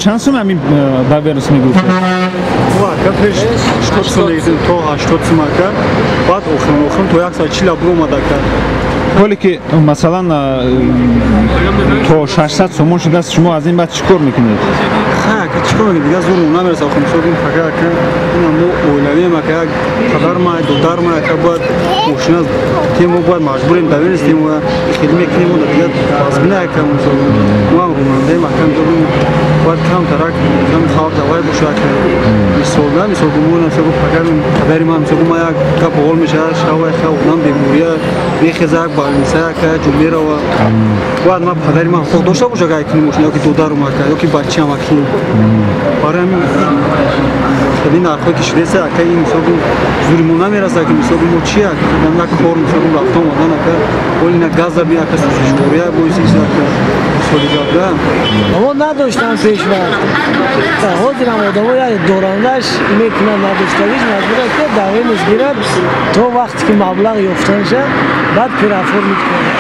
چند سوم همین باورنس میگفت؟ کفش 80 سال تا 80 سمکه بعد آخرین تو 140 برو اومده کرد. ولی که مثلا تا 600 سوم شده است شما از این بعد چیکار میکنید؟ که چیکار میکنید دیگه زور اونا میرسه آخرین سال این فقط که این مو اولویه ما که پدر ما دختر ما که باید ماشین از تیم باید مجبوریم باورنس تیم و خدمت کنیم و دیگه باز نه که ما روننده محکم داریم باید کم ترک کم خواب دوای باشه که مثال گمون است که فقط پدر ما مثلا ما یک کپ گل میشه شاوه خواب نام بیموریه میخزاک بالنسه که جمله رو باید ما پدر ما خود داشته باشه که کنیم ماشین یا که دختر ما که یا که بچه ما کنیم برای همین خیلی نرخوی که شده است که این مثلا زوریمون نمیرسه که مثلا ما چیه که یک کار مثلا رفتم آدم که ولی نه گاز بیا که سوزشوریه بویسی که سولیدادم اما نداشتم پیش وقت تا حاضر هم آدمای دورانش میکنن نداشتگیش مجبوره که دوینش گیرد تا وقتی که مبلغ یافتن شه بعد پیرافور میکنه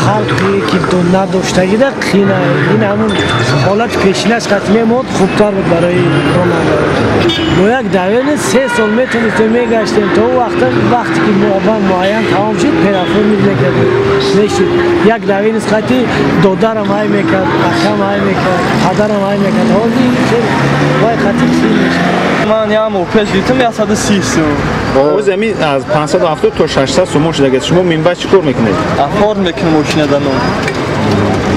خلقی که دو نداشتگی در خینه این همون حالت پیشینش قطعه مود خوبتر بود برای راننده با یک دوین 3 سال میتونستیم میگشتیم تا وقتی که معین تمام شد پیرافور میکنه نشید یک دوین قطعی دودرم های میکرد اکم های میکرد پدرم های میکرد حالی که وای خطی خیلی من یه موپج دیتم 130 سو او زمین از 570 تا 600 سوم شده شما منبع چیکار میکنید؟ افراد میکنم ماشین دانو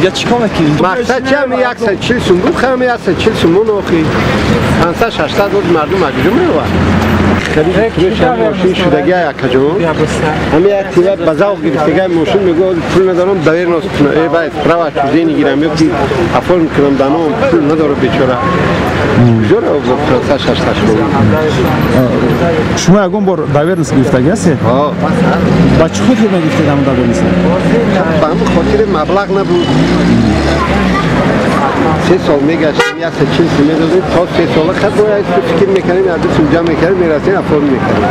یا چیکار میکنید؟ مقصد چه همی 140 سوم بود خیلی 140 سوم نوخی 500 600 بود مردم مجبور میواد خیلی پولش هم ماشین شدگی یک جون همی یک تیوه بزاق گرفتگی ماشین میگه پول ندارم دویر ناستونه ای باید پراوش چوزی نگیرم یکی افراد میکنم دانو پول نداره بیچاره جوره او بود 500 600 شما یکم بار باورنس گرفتگی هستی؟ آه با چه خاطر نگرفتید همون باورنس؟ با همون خاطر مبلغ نبود 3 سال میگشتیم 140 میدادیم تا 3 سال خود باید فکر میکنیم از دست اونجا میکنیم میرسیم افراد میکنیم